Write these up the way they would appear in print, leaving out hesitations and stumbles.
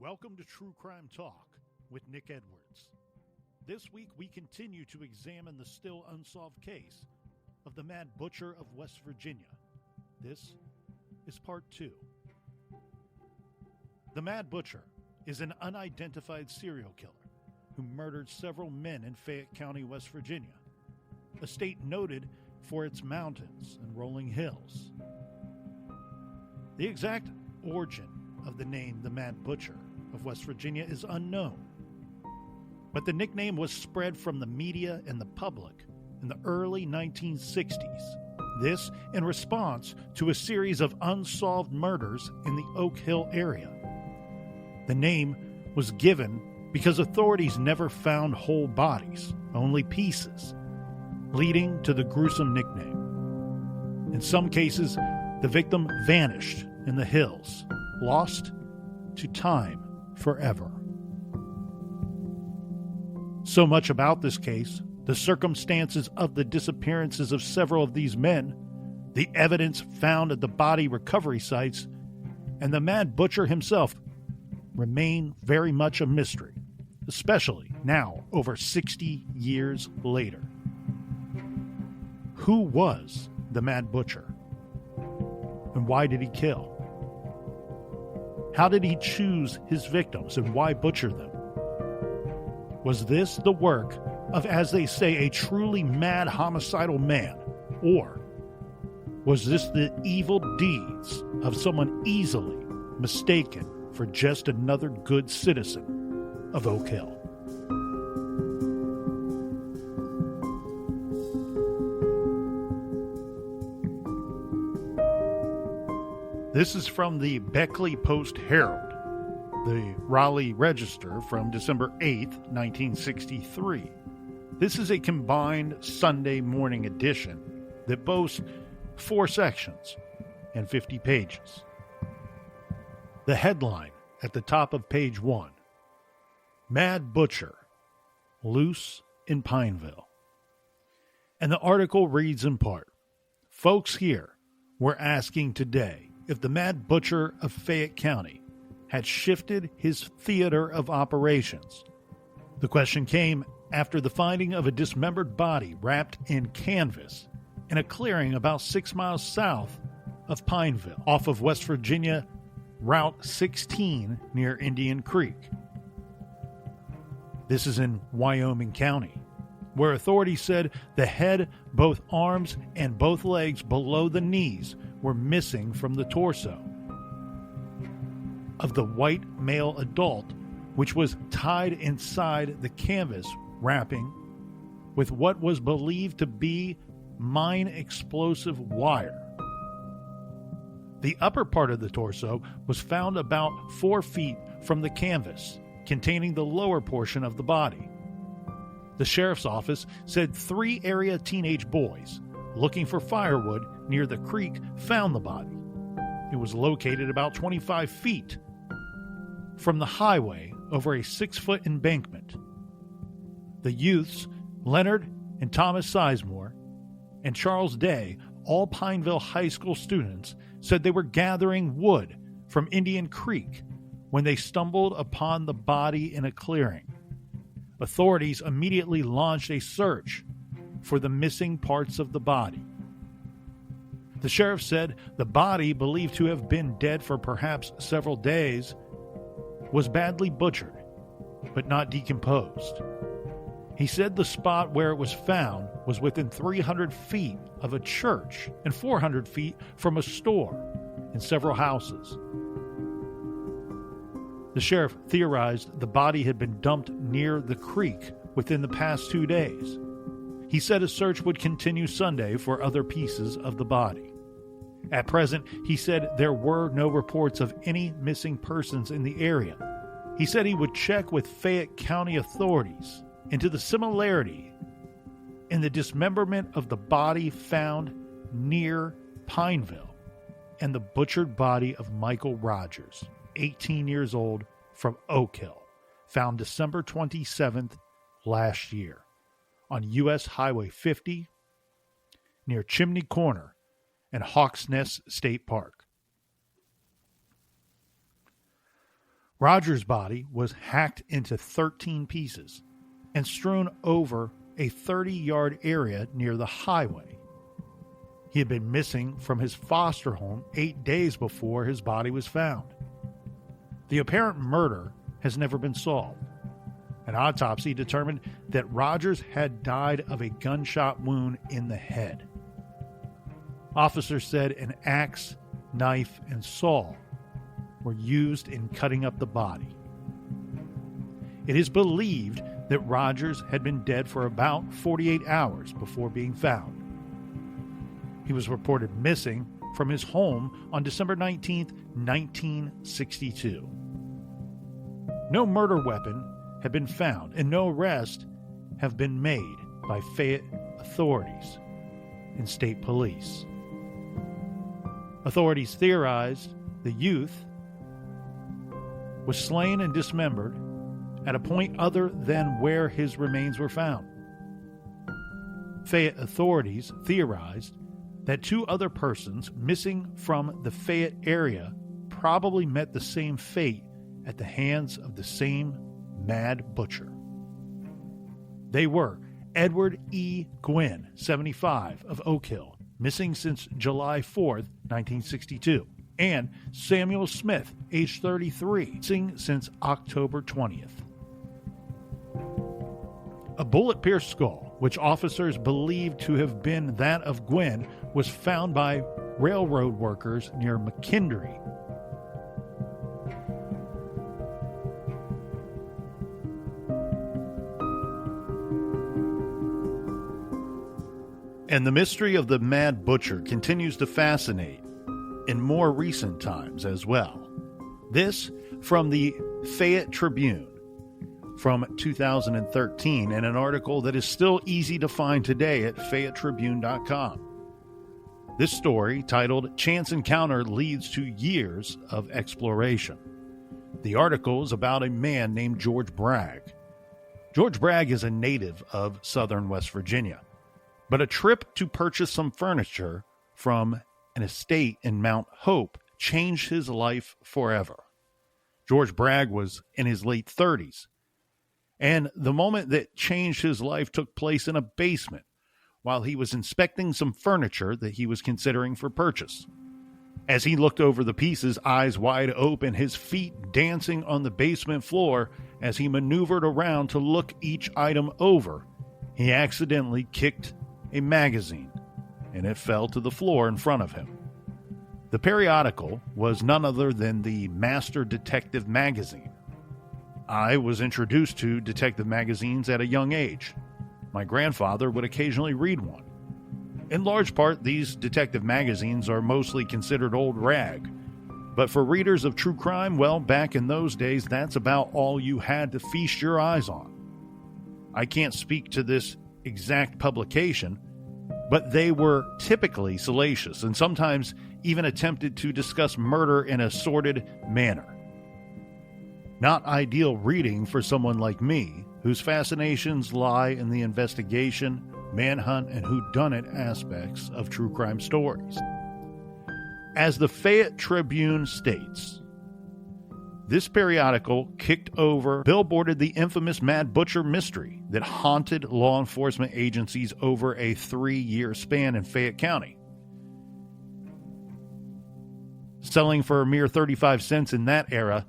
Welcome to True Crime Talk with Nick Edwards. This week we continue to examine the still unsolved case of the Mad Butcher of West Virginia. This is part 2. The Mad Butcher is an unidentified serial killer who murdered several men in Fayette County, West Virginia, a state noted for its mountains and rolling hills. The exact origin of the name the Mad Butcher of West Virginia is unknown, but the nickname was spread from the media and the public in the early 1960s. This in response to a series of unsolved murders in the Oak Hill area. The name was given because authorities never found whole bodies, only pieces, leading to the gruesome nickname. In some cases, the victim vanished in the hills, lost to time forever. So much about this case, the circumstances of the disappearances of several of these men, the evidence found at the body recovery sites, and the Mad Butcher himself remain very much a mystery, especially now over 60 years later. Who was the Mad Butcher? And why did he kill? How did he choose his victims and why butcher them? Was this the work of, as they say, a truly mad homicidal man? Or was this the evil deeds of someone easily mistaken for just another good citizen of Oak Hill? This is from the Beckley Post-Herald, the Raleigh Register from December 8, 1963. This is a combined Sunday morning edition that boasts 4 sections and 50 pages. The headline at the top of page 1, Mad Butcher, Loose in Pineville. And the article reads in part, folks here were asking today if the Mad Butcher of Fayette County had shifted his theater of operations. The question came after the finding of a dismembered body wrapped in canvas in a clearing about 6 miles south of Pineville, off of West Virginia Route 16 near Indian Creek. This is in Wyoming County, where authorities said the head, both arms, and both legs below the knees were missing from the torso of the white male adult, which was tied inside the canvas wrapping with what was believed to be mine explosive wire. The upper part of the torso was found about 4 feet from the canvas, containing the lower portion of the body. The sheriff's office said 3 area teenage boys looking for firewood near the creek found the body. It was located about 25 feet from the highway over a 6-foot embankment. The youths, Leonard and Thomas Sizemore and Charles Day, all Pineville High School students, said they were gathering wood from Indian Creek when they stumbled upon the body in a clearing. Authorities immediately launched a search for the missing parts of the body. The sheriff said the body, believed to have been dead for perhaps several days, was badly butchered, but not decomposed. He said the spot where it was found was within 300 feet of a church and 400 feet from a store and several houses. The sheriff theorized the body had been dumped near the creek within the past 2 days. He said a search would continue Sunday for other pieces of the body. At present, he said there were no reports of any missing persons in the area. He said he would check with Fayette County authorities into the similarity in the dismemberment of the body found near Pineville and the butchered body of Michael Rogers, 18 years old, from Oak Hill, found December 27th last year on U.S. Highway 50 near Chimney Corner and Hawks Nest State Park. Rogers' body was hacked into 13 pieces and strewn over a 30-yard area near the highway. He had been missing from his foster home 8 days before his body was found. The apparent murder has never been solved. An autopsy determined that Rogers had died of a gunshot wound in the head. Officers said an axe, knife, and saw were used in cutting up the body. It is believed that Rogers had been dead for about 48 hours before being found. He was reported missing from his home on December 19, 1962. No murder weapon had been found, and no arrests have been made by Fayette authorities and state police. Authorities theorized the youth was slain and dismembered at a point other than where his remains were found. Fayette authorities theorized that two other persons missing from the Fayette area probably met the same fate at the hands of the same mad butcher. They were Edward E. Gwynn, 75, of Oak Hill, missing since July 4th, 1962, and Samuel Smith, age 33, missing since October 20th. A bullet-pierced skull, which officers believed to have been that of Gwynn, was found by railroad workers near McKendree. And the mystery of the Mad Butcher continues to fascinate in more recent times as well. This from the Fayette Tribune from 2013, and an article that is still easy to find today at FayetteTribune.com. This story, titled "Chance Encounter Leads to Years of Exploration." The article is about a man named George Bragg. George Bragg is a native of southern West Virginia, but a trip to purchase some furniture from an estate in Mount Hope changed his life forever. George Bragg was in his late 30s, and the moment that changed his life took place in a basement while he was inspecting some furniture that he was considering for purchase. As he looked over the pieces, eyes wide open, his feet dancing on the basement floor as he maneuvered around to look each item over, he accidentally kicked a magazine, and it fell to the floor in front of him. The periodical was none other than the Master Detective magazine. I was introduced to detective magazines at a young age. My grandfather would occasionally read one. In large part, these detective magazines are mostly considered old rag. But for readers of true crime, well, back in those days, that's about all you had to feast your eyes on. I can't speak to this exact publication, but they were typically salacious and sometimes even attempted to discuss murder in a sordid manner. Not ideal reading for someone like me, whose fascinations lie in the investigation, manhunt, and whodunit aspects of true crime stories. As the Fayette Tribune states, this periodical billboarded the infamous Mad Butcher mystery that haunted law enforcement agencies over a 3-year span in Fayette County. Selling for a mere 35 cents in that era,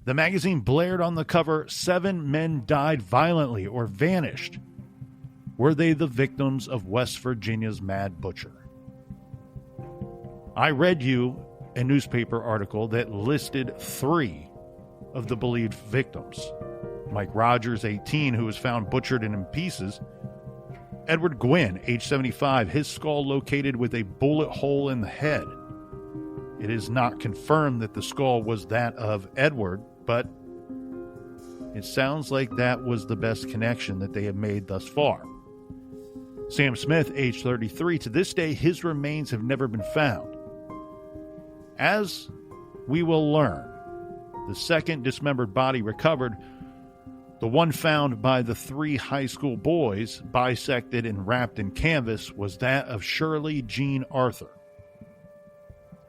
the magazine blared on the cover, "7 men died violently or vanished. Were they the victims of West Virginia's Mad Butcher?" I read you a newspaper article that listed 3 of the believed victims. Mike Rogers, 18, who was found butchered and in pieces. Edward Gwynn, age 75, his skull located with a bullet hole in the head. It is not confirmed that the skull was that of Edward, but it sounds like that was the best connection that they have made thus far. Sam Smith, age 33, to this day, his remains have never been found. As we will learn, the second dismembered body recovered, the one found by the 3 high school boys, bisected and wrapped in canvas, was that of Shirley Jean Arthur.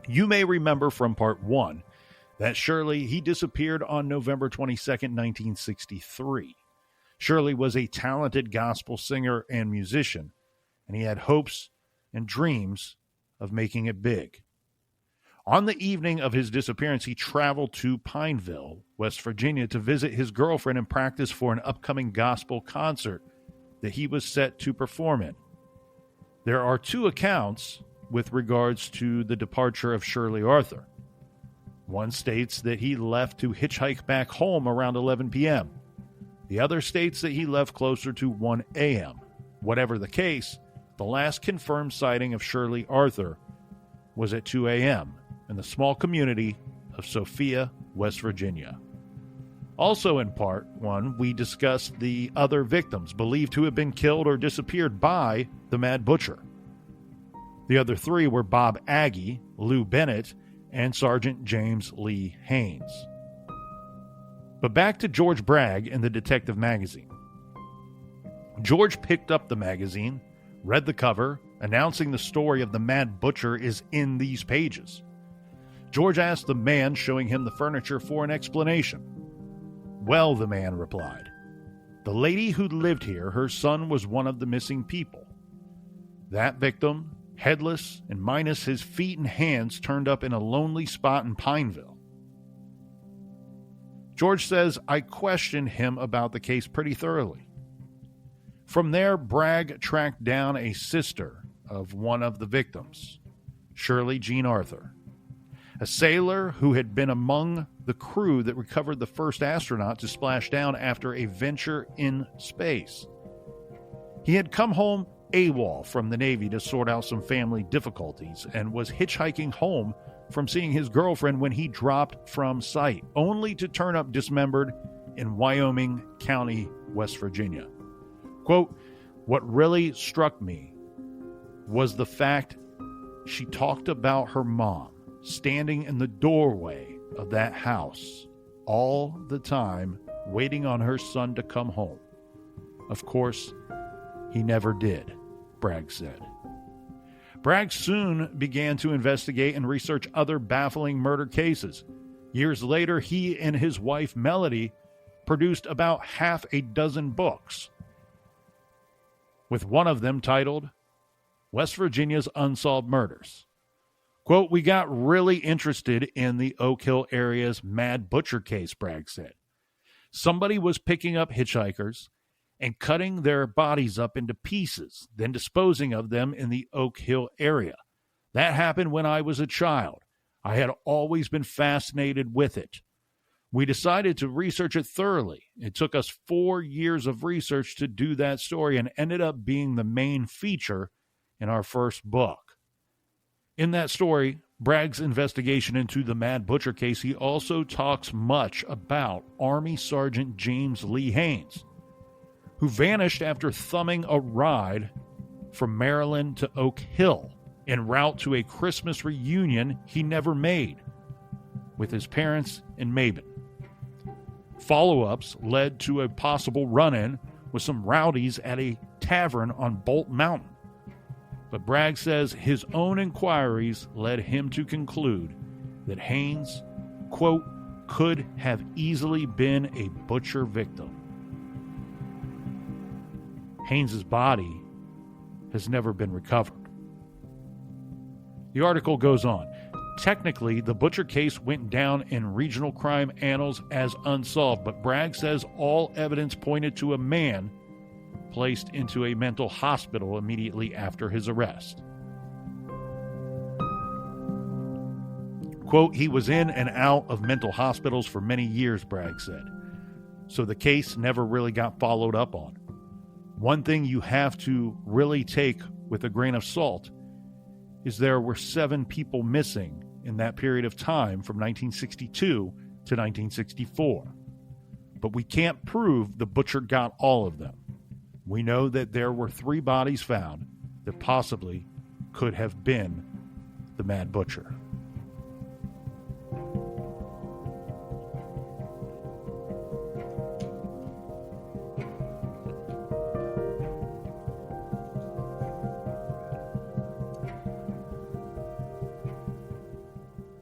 You may remember from part 1 that Shirley, he disappeared on November 22nd, 1963. Shirley was a talented gospel singer and musician, and he had hopes and dreams of making it big. On the evening of his disappearance, he traveled to Pineville, West Virginia, to visit his girlfriend and practice for an upcoming gospel concert that he was set to perform in. There are two accounts with regards to the departure of Shirley Arthur. One states that he left to hitchhike back home around 11 p.m. The other states that he left closer to 1 a.m. Whatever the case, the last confirmed sighting of Shirley Arthur was at 2 a.m. in the small community of Sophia, West Virginia. Also in part one, we discussed the other victims believed to have been killed or disappeared by the Mad Butcher. The other three were Bob Aggie, Lou Bennett, and Sergeant James Lee Haynes. But back to George Bragg in the Detective magazine. George picked up the magazine, read the cover, announcing the story of the Mad Butcher is in these pages. George asked the man showing him the furniture for an explanation. Well, the man replied, the lady who lived here, her son was one of the missing people. That victim, headless and minus his feet and hands, turned up in a lonely spot in Pineville. George says, I questioned him about the case pretty thoroughly. From there, Bragg tracked down a sister of one of the victims, Shirley Jean Arthur, a sailor who had been among the crew that recovered the first astronaut to splash down after a venture in space. He had come home AWOL from the Navy to sort out some family difficulties and was hitchhiking home from seeing his girlfriend when he dropped from sight, only to turn up dismembered in Wyoming County, West Virginia. Quote, what really struck me was the fact she talked about her mom standing in the doorway of that house all the time, waiting on her son to come home. Of course, he never did, Bragg said. Bragg soon began to investigate and research other baffling murder cases. Years later, he and his wife, Melody, produced about half a dozen books, with one of them titled West Virginia's Unsolved Murders. Quote, we got really interested in the Oak Hill area's Mad Butcher case, Bragg said. Somebody was picking up hitchhikers and cutting their bodies up into pieces, then disposing of them in the Oak Hill area. That happened when I was a child. I had always been fascinated with it. We decided to research it thoroughly. It took us 4 years of research to do that story and ended up being the main feature in our first book. In that story, Bragg's investigation into the Mad Butcher case, he also talks much about Army Sergeant James Lee Haynes, who vanished after thumbing a ride from Maryland to Oak Hill en route to a Christmas reunion he never made with his parents in Mabon. Follow-ups led to a possible run-in with some rowdies at a tavern on Bolt Mountain. But Bragg says his own inquiries led him to conclude that Haynes, quote, could have easily been a butcher victim. Haynes's body has never been recovered. The article goes on. Technically, the Butcher case went down in regional crime annals as unsolved, but Bragg says all evidence pointed to a man placed into a mental hospital immediately after his arrest. Quote, he was in and out of mental hospitals for many years, Bragg said, so the case never really got followed up on. One thing you have to really take with a grain of salt is there were 7 people missing in that period of time from 1962 to 1964. But we can't prove the Butcher got all of them. We know that there were 3 bodies found that possibly could have been the Mad Butcher.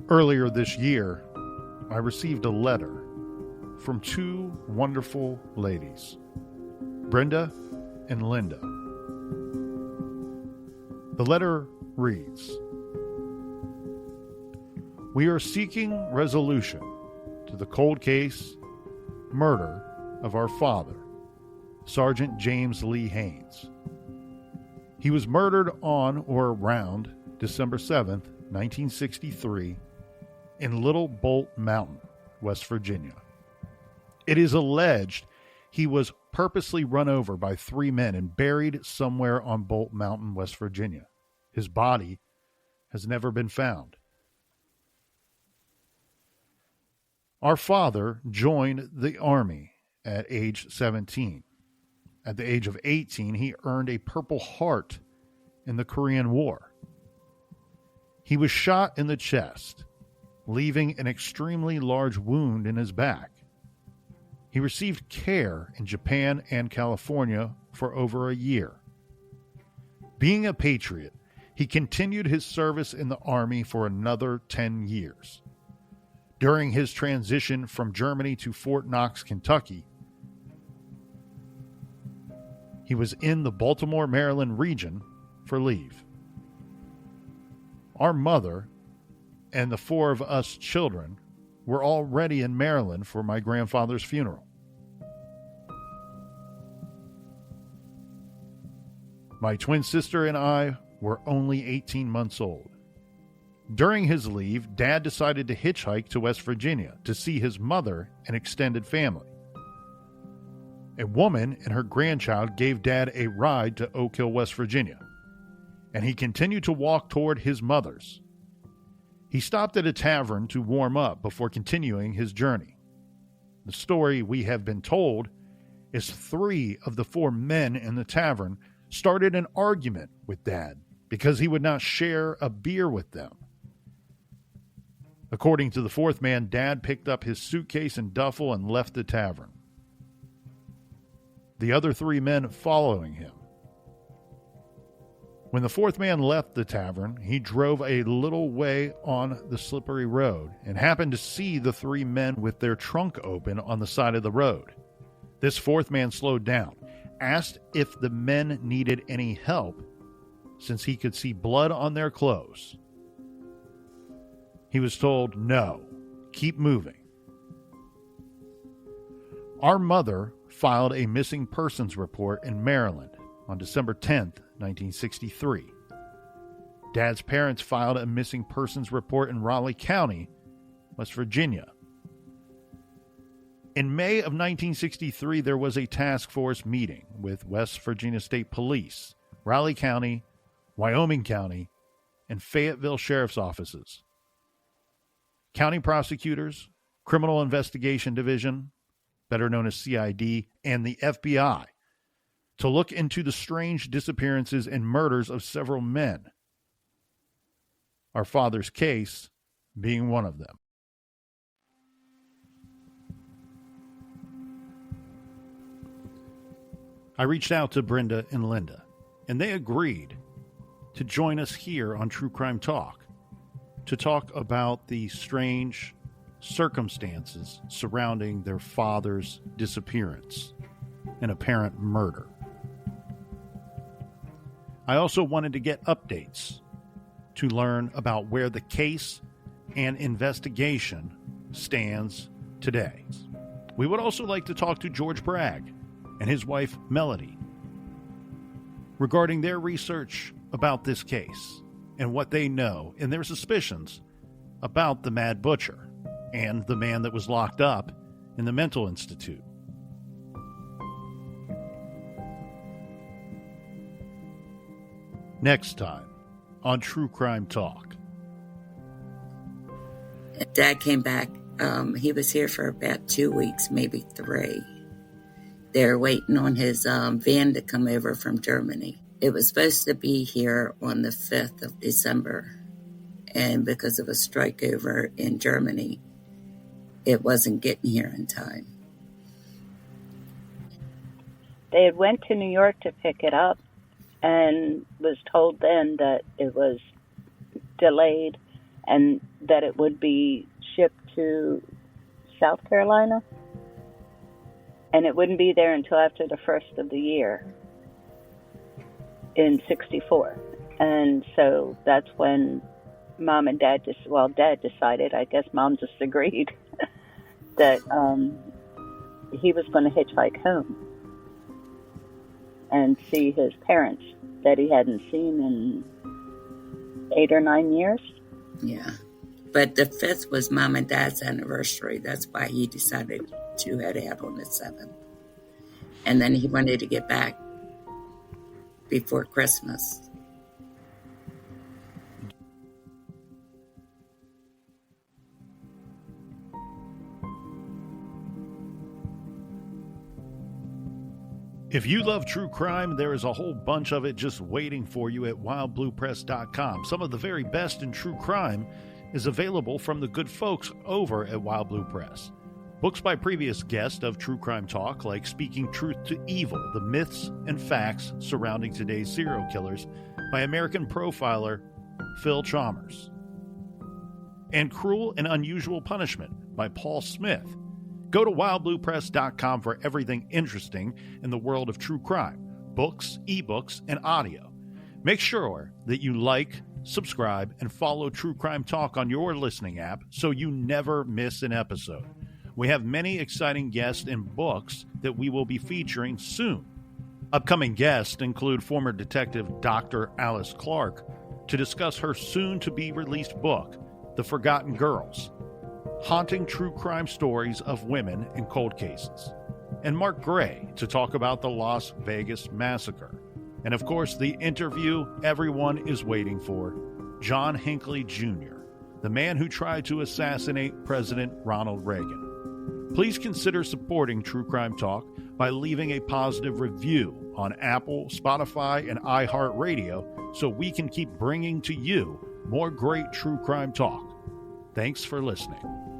Earlier this year, I received a letter from two wonderful ladies, Brenda and Linda. The letter reads, "We are seeking resolution to the cold case murder of our father, Sergeant James Lee Haynes. He was murdered on or around December 7th, 1963, in Little Bolt Mountain, West Virginia. It is alleged he was purposely run over by three men and buried somewhere on Bolt Mountain, West Virginia. His body has never been found. Our father joined the Army at age 17. At the age of 18, he earned a Purple Heart in the Korean War. He was shot in the chest, leaving an extremely large wound in his back. He received care in Japan and California for over a year. Being a patriot, he continued his service in the Army for another 10 years. During his transition from Germany to Fort Knox, Kentucky, he was in the Baltimore, Maryland region for leave. Our mother and the four of us children were already in Maryland for my grandfather's funeral. My twin sister and I were only 18 months old. During his leave, Dad decided to hitchhike to West Virginia to see his mother and extended family. A woman and her grandchild gave Dad a ride to Oak Hill, West Virginia, and he continued to walk toward his mother's. He stopped at a tavern to warm up before continuing his journey. The story we have been told is three of the four men in the tavern started an argument with Dad because he would not share a beer with them. According to the fourth man, Dad picked up his suitcase and duffel and left the tavern. The other three men following him. When the fourth man left the tavern, he drove a little way on the slippery road and happened to see the three men with their trunk open on the side of the road. This fourth man slowed down, asked if the men needed any help, since he could see blood on their clothes. He was told, "No, keep moving." Our mother filed a missing persons report in Maryland on December 10th, 1963. Dad's parents filed a missing persons report in Raleigh County, West Virginia. In May of 1963, there was a task force meeting with West Virginia State Police, Raleigh County, Wyoming County, and Fayetteville Sheriff's offices. County prosecutors, Criminal Investigation Division, better known as CID, and the FBI, to look into the strange disappearances and murders of several men. Our father's case being one of them. I reached out to Brenda and Linda, and they agreed to join us here on True Crime Talk to talk about the strange circumstances surrounding their father's disappearance and apparent murder. I also wanted to get updates to learn about where the case and investigation stands today. We would also like to talk to George Bragg and his wife Melody regarding their research about this case and what they know and their suspicions about the Mad Butcher and the man that was locked up in the mental institute. Next time on True Crime Talk. Dad came back. He was here for about 2 weeks, maybe 3. They're waiting on his van to come over from Germany. It was supposed to be here on the 5th of December. And because of a strike over in Germany, it wasn't getting here in time. They had went to New York to pick it up and was told then that it was delayed and that it would be shipped to South Carolina. And it wouldn't be there until after the first of the year in 1964. And so that's when Mom and Dad Dad decided, I guess Mom just agreed, that he was going to hitchhike home and see his parents that he hadn't seen in 8 or 9 years. Yeah. But the 5th was Mom and Dad's anniversary. That's why he decided to head out on the 7th. And then he wanted to get back before Christmas. If you love true crime, there is a whole bunch of it just waiting for you at wildbluepress.com. Some of the very best in true crime is available from the good folks over at Wild Blue Press. Books by previous guests of True Crime Talk, like Speaking Truth to Evil, the myths and facts surrounding today's serial killers, by American profiler Phil Chalmers. And Cruel and Unusual Punishment by Paul Smith. Go to wildbluepress.com for everything interesting in the world of true crime, books, ebooks, and audio. Make sure that you like, subscribe, and follow True Crime Talk on your listening app so you never miss an episode. We have many exciting guests and books that we will be featuring soon. Upcoming guests include former detective Dr. Alice Clark to discuss her soon-to-be-released book, The Forgotten Girls, haunting true crime stories of women in cold cases, and Mark Gray to talk about the Las Vegas massacre. And of course, the interview everyone is waiting for, John Hinckley Jr., the man who tried to assassinate President Ronald Reagan. Please consider supporting True Crime Talk by leaving a positive review on Apple, Spotify, and iHeartRadio so we can keep bringing to you more great true crime talk. Thanks for listening.